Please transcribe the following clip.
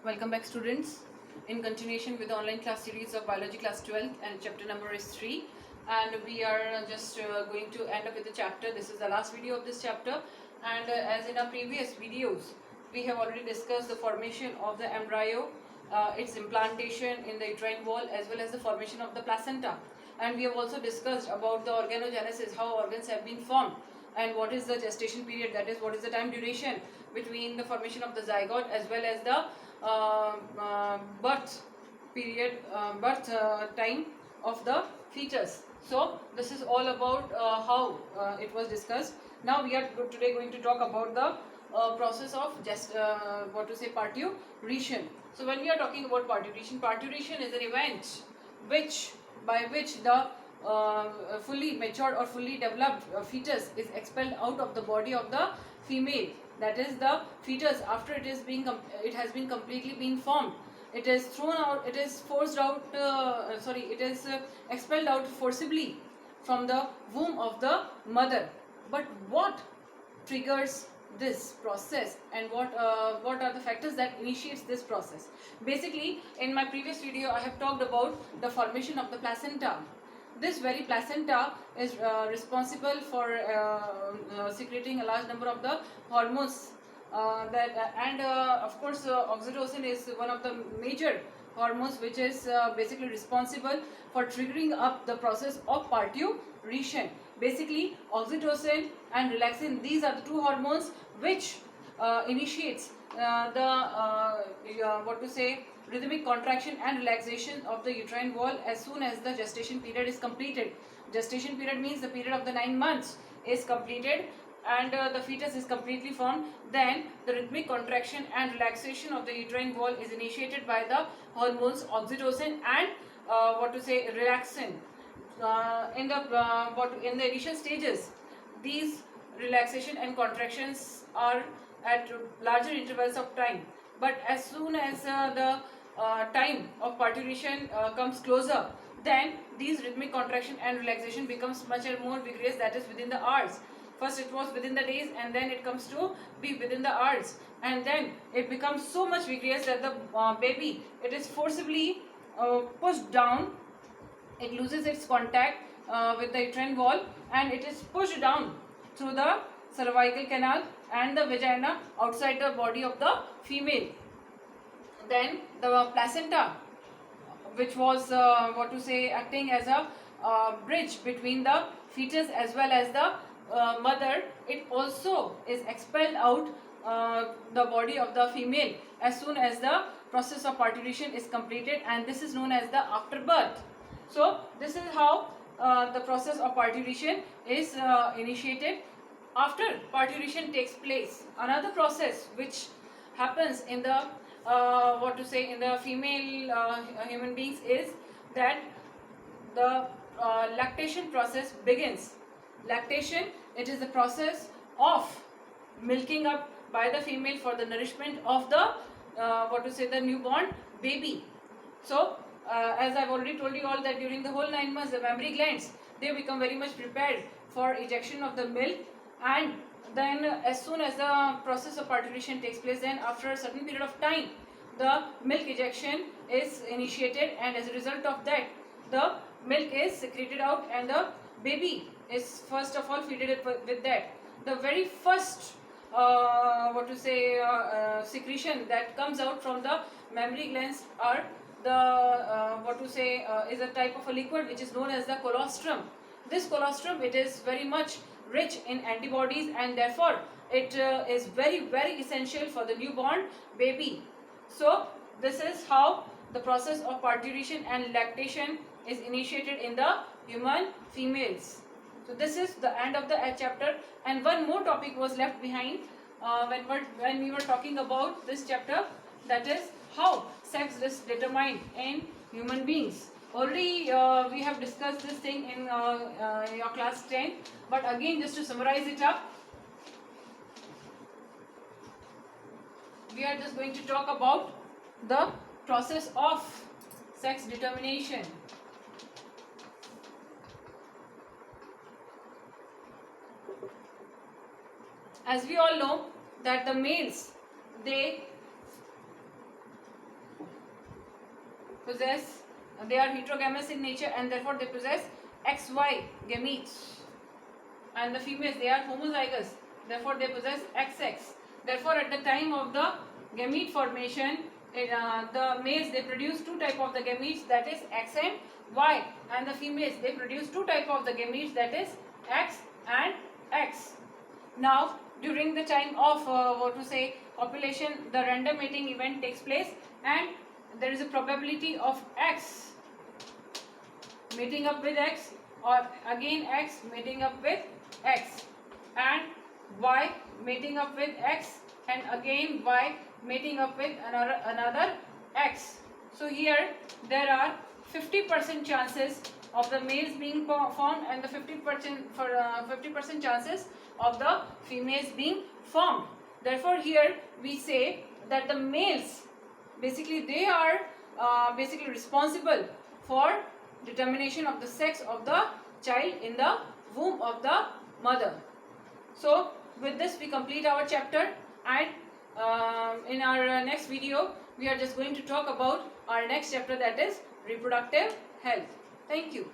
Welcome back, students. In continuation with the online class series of biology class 12th, and chapter number is 3, and we are just going to end up with the chapter. This is the last video of this chapter, and as in our previous videos we have already discussed the formation of the embryo, its implantation in the uterine wall, as well as the formation of the placenta. And we have also discussed about the organogenesis, how organs have been formed, and what is the gestation period, that is what is the time duration between the formation of the zygote as well as the birth period, birth time of the fetus. So this is all about how it was discussed. Now we are today going to talk about the process of parturition. So when we are talking about parturition is an event by which the fully matured or fully developed fetus is expelled out of the body of the female. That is, the fetus, after it has been completely been formed, it is thrown out, it is forced out, it is expelled out forcibly from the womb of the mother. But what triggers this process, and what are the factors that initiates this process? Basically, in my previous video I have talked about the formation of the placenta. This very placenta is responsible for secreting a large number of the hormones, of course oxytocin is one of the major hormones which is basically responsible for triggering up the process of parturition. Basically, oxytocin and relaxin, these are the two hormones which initiates rhythmic contraction and relaxation of the uterine wall as soon as the gestation period is completed. Gestation period means the period of the 9 months is completed and the fetus is completely formed. Then the rhythmic contraction and relaxation of the uterine wall is initiated by the hormones oxytocin and relaxin. In the initial stages, these relaxation and contractions are at larger intervals of time, but as soon as the time of parturition comes closer, then these rhythmic contraction and relaxation becomes much more vigorous, that is within the hours. First it was within the days, and then it comes to be within the hours, and then it becomes so much vigorous that the baby, it is forcibly pushed down. It loses its contact with the uterine wall, and it is pushed down through the cervical canal and the vagina outside the body of the female. Then the placenta, which was acting as a bridge between the fetus as well as the mother, it also is expelled out the body of the female as soon as the process of parturition is completed, and this is known as the afterbirth. So this is how the process of parturition is initiated. After parturition takes place, another process which happens in the in the female human beings is that the lactation process begins. Lactation, it is the process of milking up by the female for the nourishment of the the newborn baby. So as I've already told you all that during the whole 9 months, the mammary glands, they become very much prepared for ejection of the milk, and then as soon as the process of parturition takes place, then after a certain period of time, the milk ejection is initiated, and as a result of that, the milk is secreted out, and the baby is first of all feeded with that. The very first secretion that comes out from the mammary glands are is a type of a liquid which is known as the colostrum. This colostrum, it is very much rich in antibodies, and therefore it is very essential for the newborn baby. So this is how the process of parturition and lactation is initiated in the human females. So this is the end of the chapter, and one more topic was left behind when we were talking about this chapter, that is how sex is determined in human beings. Already we have discussed this thing in your class 10, but again, just to summarize it up, we are just going to talk about the process of sex determination. As we all know that the males, they possess, they are heterogamous in nature and therefore they possess XY gametes. And the females, they are homozygous, therefore they possess XX. Therefore at the time of the gamete formation, the males, they produce two type of the gametes, that is X and Y, and the females, they produce two type of the gametes, that is X and X. Now during the time of copulation, the random mating event takes place and there is a probability of X mating up with X, or again X mating up with X, and Y mating up with X, and again Y mating up with another X. So here there are 50% chances of the males being formed and the 50% chances of the females being formed. Therefore here we say that the males, basically they are basically responsible for determination of the sex of the child in the womb of the mother. So with this we complete our chapter, and in our next video we are just going to talk about our next chapter, that is reproductive health. Thank you.